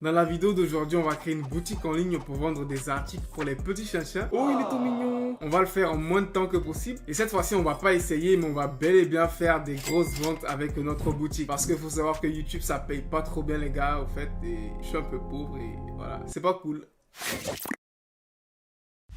Dans la vidéo d'aujourd'hui, on va créer une boutique en ligne pour vendre des articles pour les petits chiens. Oh, il est tout mignon! On va le faire en moins de temps que possible. Et cette fois-ci, on va pas essayer, mais on va bel et bien faire des grosses ventes avec notre boutique. Parce qu'il faut savoir que YouTube, ça paye pas trop bien les gars, au fait. Et je suis un peu pauvre et voilà, c'est pas cool.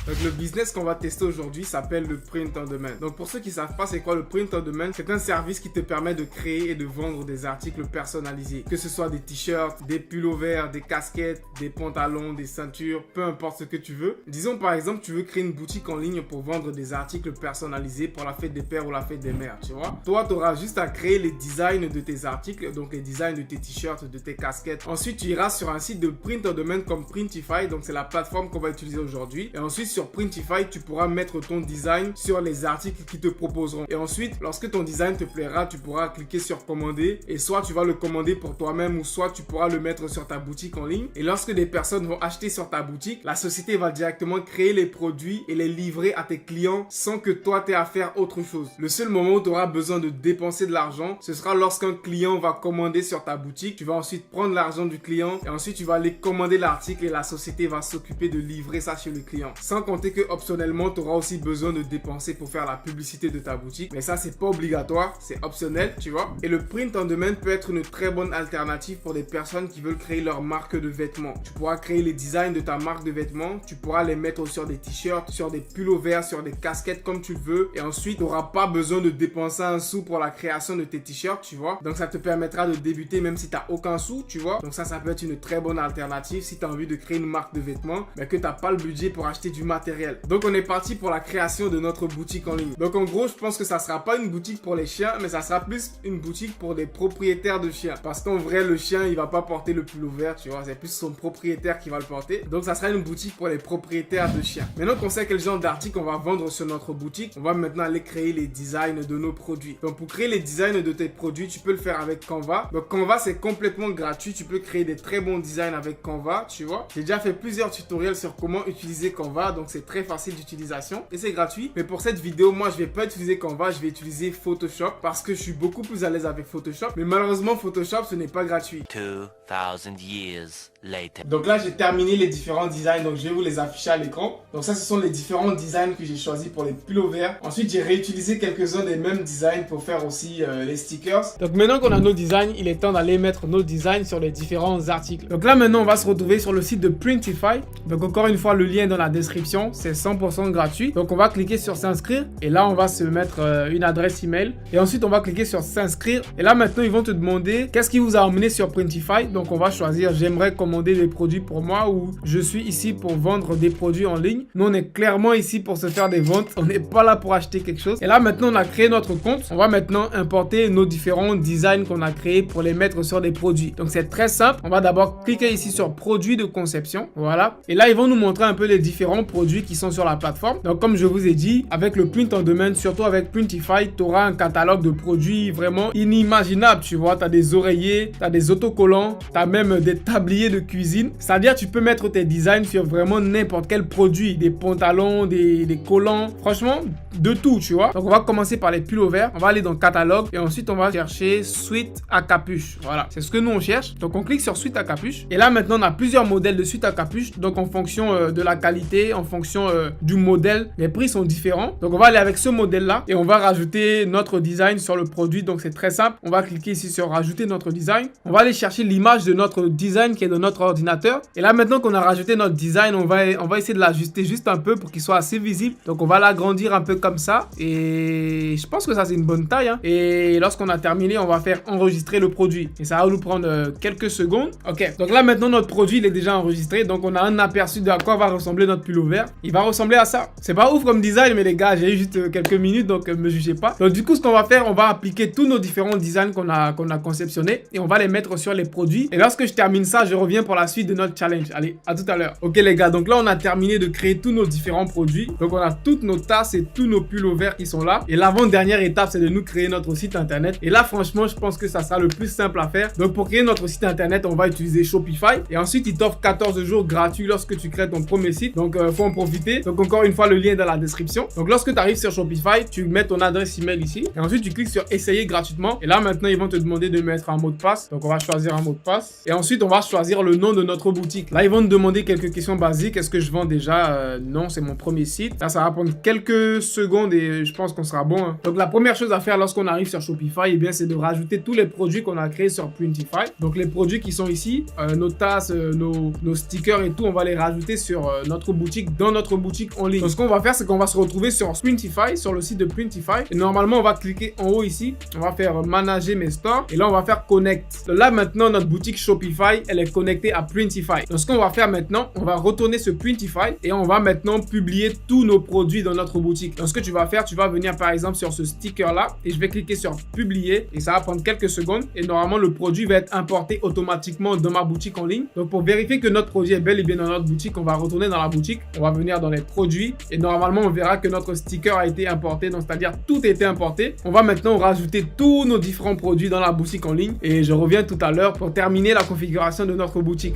Donc le business qu'on va tester aujourd'hui s'appelle le print on demand. Donc pour ceux qui savent pas c'est quoi le print on demand, c'est un service qui te permet de créer et de vendre des articles personnalisés. Que ce soit des t-shirts, des pullovers, des casquettes, des pantalons, des ceintures, peu importe ce que tu veux. Disons par exemple tu veux créer une boutique en ligne pour vendre des articles personnalisés pour la fête des pères ou la fête des mères, tu vois. Toi tu auras juste à créer les designs de tes articles, donc les designs de tes t-shirts, de tes casquettes. Ensuite tu iras sur un site de print on demand comme Printify, donc c'est la plateforme qu'on va utiliser aujourd'hui. Et ensuite sur Printify, tu pourras mettre ton design sur les articles qu'ils te proposeront. Et ensuite, lorsque ton design te plaira, tu pourras cliquer sur commander et soit tu vas le commander pour toi-même ou soit tu pourras le mettre sur ta boutique en ligne. Et lorsque des personnes vont acheter sur ta boutique, la société va directement créer les produits et les livrer à tes clients sans que toi tu aies à faire autre chose. Le seul moment où tu auras besoin de dépenser de l'argent, ce sera lorsqu'un client va commander sur ta boutique. Tu vas ensuite prendre l'argent du client et ensuite tu vas aller commander l'article et la société va s'occuper de livrer ça chez le client. Sans compter que optionnellement, tu auras aussi besoin de dépenser pour faire la publicité de ta boutique. Mais ça, c'est pas obligatoire, c'est optionnel, tu vois. Et le print on demand peut être une très bonne alternative pour des personnes qui veulent créer leur marque de vêtements. Tu pourras créer les designs de ta marque de vêtements. Tu pourras les mettre sur des t-shirts, sur des pullovers, sur des casquettes comme tu le veux. Et ensuite, tu n'auras pas besoin de dépenser un sou pour la création de tes t-shirts, tu vois. Donc, ça te permettra de débuter même si tu n'as aucun sou, tu vois. Donc, ça peut être une très bonne alternative si tu as envie de créer une marque de vêtements, mais que tu n'as pas le budget pour acheter du matériel. Donc on est parti pour la création de notre boutique en ligne. Donc en gros, je pense que ça sera pas une boutique pour les chiens, mais ça sera plus une boutique pour des propriétaires de chiens. Parce qu'en vrai, le chien, il va pas porter le pullover, tu vois, c'est plus son propriétaire qui va le porter. Donc ça sera une boutique pour les propriétaires de chiens. Maintenant qu'on sait quel genre d'article on va vendre sur notre boutique, on va maintenant aller créer les designs de nos produits. Donc pour créer les designs de tes produits, tu peux le faire avec Canva. Donc Canva, c'est complètement gratuit. Tu peux créer des très bons designs avec Canva, tu vois. J'ai déjà fait plusieurs tutoriels sur comment utiliser Canva, donc c'est très facile d'utilisation et c'est gratuit. Mais pour cette vidéo, moi je vais pas utiliser Canva, je vais utiliser Photoshop parce que je suis beaucoup plus à l'aise avec Photoshop. Mais malheureusement Photoshop ce n'est pas gratuit. 2000 years later. Donc là j'ai terminé les différents designs, donc je vais vous les afficher à l'écran. Donc ça ce sont les différents designs que j'ai choisis pour les pullovers. Ensuite j'ai réutilisé quelques-uns des mêmes designs pour faire aussi les stickers. Donc maintenant qu'on a nos designs, il est temps d'aller mettre nos designs sur les différents articles. Donc là maintenant on va se retrouver sur le site de Printify. Donc encore une fois le lien est dans la description, c'est 100% gratuit. Donc on va cliquer sur s'inscrire et là on va se mettre une adresse email et ensuite on va cliquer sur s'inscrire et là maintenant ils vont te demander qu'est-ce qui vous a emmené sur Printify. Donc on va choisir j'aimerais commander des produits pour moi ou je suis ici pour vendre des produits en ligne. Nous on est clairement ici pour se faire des ventes, on n'est pas là pour acheter quelque chose. Et là maintenant on a créé notre compte, on va maintenant importer nos différents designs qu'on a créés pour les mettre sur des produits. Donc c'est très simple, on va d'abord cliquer ici sur produits de conception, voilà. Et là ils vont nous montrer un peu les différents produits qui sont sur la plateforme. Donc comme je vous ai dit, avec le print on demand, surtout avec Printify, tu auras un catalogue de produits vraiment inimaginable, tu vois. Tu as des oreillers, tu as des autocollants, tu as même des tabliers de cuisine. C'est-à-dire tu peux mettre tes designs sur vraiment n'importe quel produit, des pantalons, des collants, franchement de tout, tu vois. Donc on va commencer par les pullovers, on va aller dans catalogue et ensuite on va chercher suite à capuche. Voilà, c'est ce que nous on cherche. Donc on clique sur suite à capuche et là maintenant on a plusieurs modèles de suite à capuche. Donc en fonction de la qualité, en fonction du modèle, les prix sont différents. Donc on va aller avec ce modèle là et on va rajouter notre design sur le produit. Donc c'est très simple, on va cliquer ici sur rajouter notre design. On va aller chercher l'image de notre design qui est dans notre ordinateur et là maintenant qu'on a rajouté notre design, on va essayer de l'ajuster juste un peu pour qu'il soit assez visible. Donc on va l'agrandir un peu comme ça et je pense que ça c'est une bonne taille hein. Et lorsqu'on a terminé, on va faire enregistrer le produit et ça va nous prendre quelques secondes. Ok, donc là maintenant notre produit il est déjà enregistré, donc on a un aperçu de à quoi va ressembler notre pullover. Il va ressembler à ça. C'est pas ouf comme design, mais les gars, j'ai eu juste quelques minutes, donc me jugez pas. Donc du coup, ce qu'on va faire, on va appliquer tous nos différents designs qu'on a conceptionnés et on va les mettre sur les produits. Et lorsque je termine ça, je reviens pour la suite de notre challenge. Allez, à tout à l'heure. Ok les gars, donc là, on a terminé de créer tous nos différents produits. Donc on a toutes nos tasses et tous nos pullovers qui sont là. Et l'avant-dernière étape, c'est de nous créer notre site internet. Et là, franchement, je pense que ça sera le plus simple à faire. Donc pour créer notre site internet, on va utiliser Shopify. Et ensuite, il t'offre 14 jours gratuits lorsque tu crées ton premier site. Donc faut en profiter. Donc encore une fois, le lien est dans la description. Donc lorsque tu arrives sur Shopify, tu mets ton adresse email ici et ensuite tu cliques sur essayer gratuitement. Et là maintenant, ils vont te demander de mettre un mot de passe. Donc on va choisir un mot de passe et ensuite on va choisir le nom de notre boutique. Là, ils vont te demander quelques questions basiques. Est-ce que je vends déjà? Non, c'est mon premier site. Là, ça va prendre quelques secondes et je pense qu'on sera bon. Hein. Donc la première chose à faire lorsqu'on arrive sur Shopify, eh bien, c'est de rajouter tous les produits qu'on a créés sur Printify. Donc les produits qui sont ici, nos tasses, nos stickers et tout, on va les rajouter sur notre boutique, dans notre boutique en ligne. Donc ce qu'on va faire, c'est qu'on va se retrouver sur Printify, sur le site de Printify. Et normalement, on va cliquer en haut ici. On va faire manager mes stores. Et là, on va faire connect. Donc là, maintenant, notre boutique Shopify, elle est connectée à Printify. Donc ce qu'on va faire maintenant, on va retourner sur Printify et on va maintenant publier tous nos produits dans notre boutique. Donc ce que tu vas faire, tu vas venir par exemple sur ce sticker là et je vais cliquer sur publier et ça va prendre quelques secondes et normalement le produit va être importé automatiquement dans ma boutique en ligne. Donc pour vérifier que notre produit est bel et bien dans notre boutique, on va retourner dans la boutique, on va venir dans les produits et normalement on verra que notre sticker a été importé, donc c'est-à-dire tout a été importé. On va maintenant rajouter tous nos différents produits dans la boutique en ligne et je reviens tout à l'heure pour terminer la configuration de notre boutique.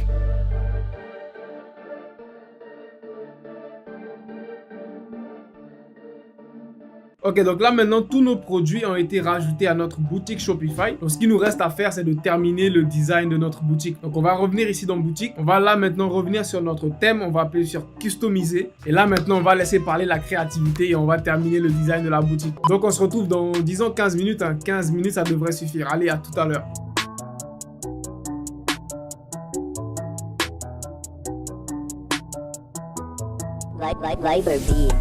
Ok, donc là maintenant tous nos produits ont été rajoutés à notre boutique Shopify. Donc ce qui nous reste à faire, c'est de terminer le design de notre boutique. Donc on va revenir ici dans boutique. On va là maintenant revenir sur notre thème. On va appuyer sur customiser. Et là maintenant on va laisser parler la créativité et on va terminer le design de la boutique. Donc on se retrouve dans disons 15 minutes. Hein. 15 minutes ça devrait suffire. Allez, à tout à l'heure. Viber Beats.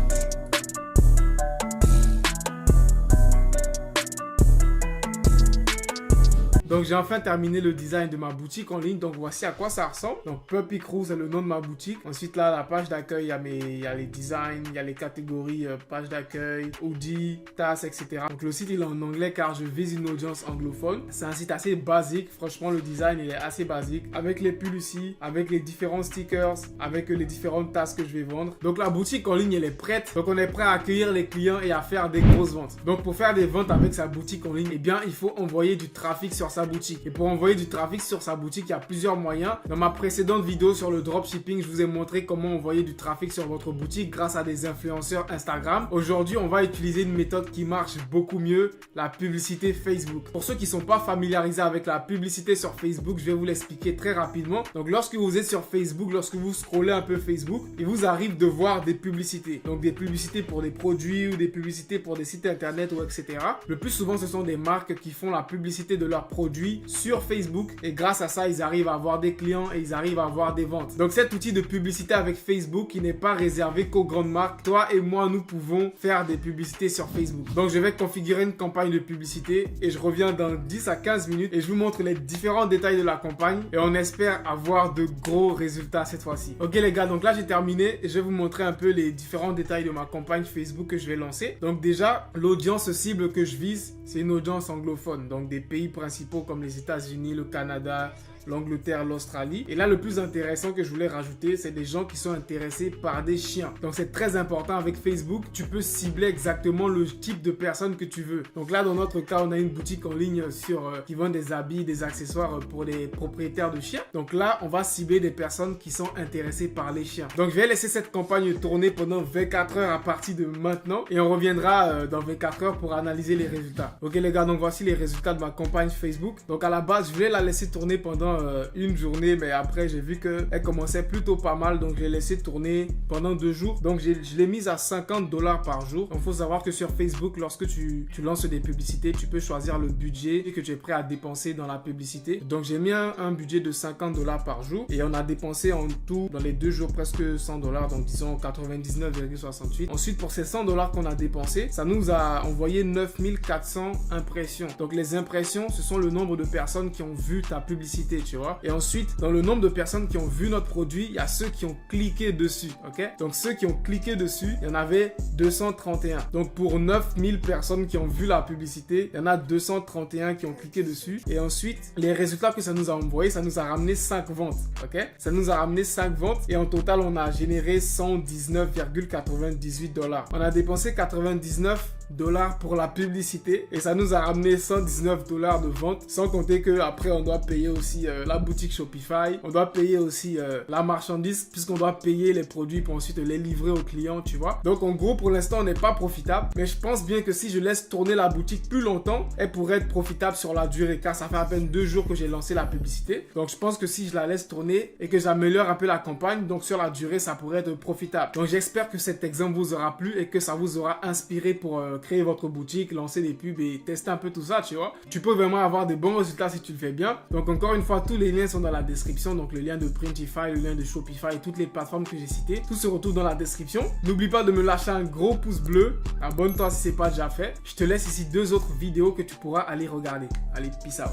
Donc j'ai enfin terminé le design de ma boutique en ligne. Donc voici à quoi ça ressemble. Donc Puppy Crew, c'est le nom de ma boutique. Ensuite là, la page d'accueil, il y a les designs, il y a les catégories, page d'accueil, hoodie, tasses, etc. Donc le site il est en anglais car je vise une audience anglophone. C'est un site assez basique. Franchement, le design il est assez basique. Avec les pulls ici, avec les différents stickers, avec les différentes tasses que je vais vendre. Donc la boutique en ligne elle est prête. Donc on est prêt à accueillir les clients et à faire des grosses ventes. Donc pour faire des ventes avec sa boutique en ligne, eh bien il faut envoyer du trafic sur sa boutique. Et pour envoyer du trafic sur sa boutique, il y a plusieurs moyens. Dans ma précédente vidéo sur le dropshipping, je vous ai montré comment envoyer du trafic sur votre boutique grâce à des influenceurs Instagram. Aujourd'hui, on va utiliser une méthode qui marche beaucoup mieux, la publicité Facebook. Pour ceux qui ne sont pas familiarisés avec la publicité sur Facebook, je vais vous l'expliquer très rapidement. Donc lorsque vous êtes sur Facebook, lorsque vous scrollez un peu Facebook, il vous arrive de voir des publicités. Donc des publicités pour des produits ou des publicités pour des sites internet ou etc. Le plus souvent, ce sont des marques qui font la publicité de leurs produits sur Facebook et grâce à ça, ils arrivent à avoir des clients et ils arrivent à avoir des ventes. Donc cet outil de publicité avec Facebook, qui n'est pas réservé qu'aux grandes marques, toi et moi, nous pouvons faire des publicités sur Facebook. Donc je vais configurer une campagne de publicité et je reviens dans 10 à 15 minutes et je vous montre les différents détails de la campagne et on espère avoir de gros résultats cette fois-ci. Ok les gars, donc là j'ai terminé et je vais vous montrer un peu les différents détails de ma campagne Facebook que je vais lancer. Donc déjà, l'audience cible que je vise, c'est une audience anglophone, donc des pays principaux comme les États-Unis, le Canada, l'Angleterre, l'Australie. Et là, le plus intéressant que je voulais rajouter, c'est des gens qui sont intéressés par des chiens. Donc, c'est très important avec Facebook. Tu peux cibler exactement le type de personne que tu veux. Donc là, dans notre cas, on a une boutique en ligne qui vend des habits, des accessoires pour les propriétaires de chiens. Donc là, on va cibler des personnes qui sont intéressées par les chiens. Donc, je vais laisser cette campagne tourner pendant 24 heures à partir de maintenant. Et on reviendra dans 24 heures pour analyser les résultats. Ok les gars, donc voici les résultats de ma campagne Facebook. Donc à la base, je voulais la laisser tourner pendant une journée, mais après j'ai vu qu'elle commençait plutôt pas mal, donc j'ai laissé tourner pendant 2 jours. Donc je l'ai mise à $50 par jour. Donc il faut savoir que sur Facebook, lorsque tu lances des publicités, tu peux choisir le budget que tu es prêt à dépenser dans la publicité. Donc j'ai mis un budget de $50 par jour et on a dépensé en tout dans les 2 jours presque $100, donc disons 99,68. Ensuite pour ces $100 qu'on a dépensé, ça nous a envoyé 9400 impressions. Donc les impressions, ce sont le nombre de personnes qui ont vu ta publicité, tu vois. Et ensuite, dans le nombre de personnes qui ont vu notre produit, il y a ceux qui ont cliqué dessus, ok? Donc ceux qui ont cliqué dessus, il y en avait 231. Donc pour 9000 personnes qui ont vu la publicité, il y en a 231 qui ont cliqué dessus. Et ensuite, les résultats que ça nous a envoyé, ça nous a ramené 5 ventes, ok? Ça nous a ramené 5 ventes et en total, on a généré $119,98. On a dépensé 99 $ pour la publicité et ça nous a ramené $119 de vente, sans compter que après on doit payer aussi la boutique Shopify, on doit payer aussi la marchandise puisqu'on doit payer les produits pour ensuite les livrer aux clients, tu vois. Donc en gros, pour l'instant, on n'est pas profitable, mais je pense bien que si je laisse tourner la boutique plus longtemps, elle pourrait être profitable sur la durée, car ça fait à peine 2 jours que j'ai lancé la publicité. Donc je pense que si je la laisse tourner et que j'améliore un peu la campagne, donc sur la durée, ça pourrait être profitable. Donc j'espère que cet exemple vous aura plu et que ça vous aura inspiré pour créer votre boutique, lancer des pubs et tester un peu tout ça, tu vois. Tu peux vraiment avoir des bons résultats si tu le fais bien. Donc encore une fois, tous les liens sont dans la description, donc le lien de Printify, le lien de Shopify et toutes les plateformes que j'ai citées, tout se retrouve dans la description. N'oublie pas de me lâcher un gros pouce bleu, abonne-toi si ce n'est pas déjà fait. Je te laisse ici 2 autres vidéos que tu pourras aller regarder. Allez, peace out.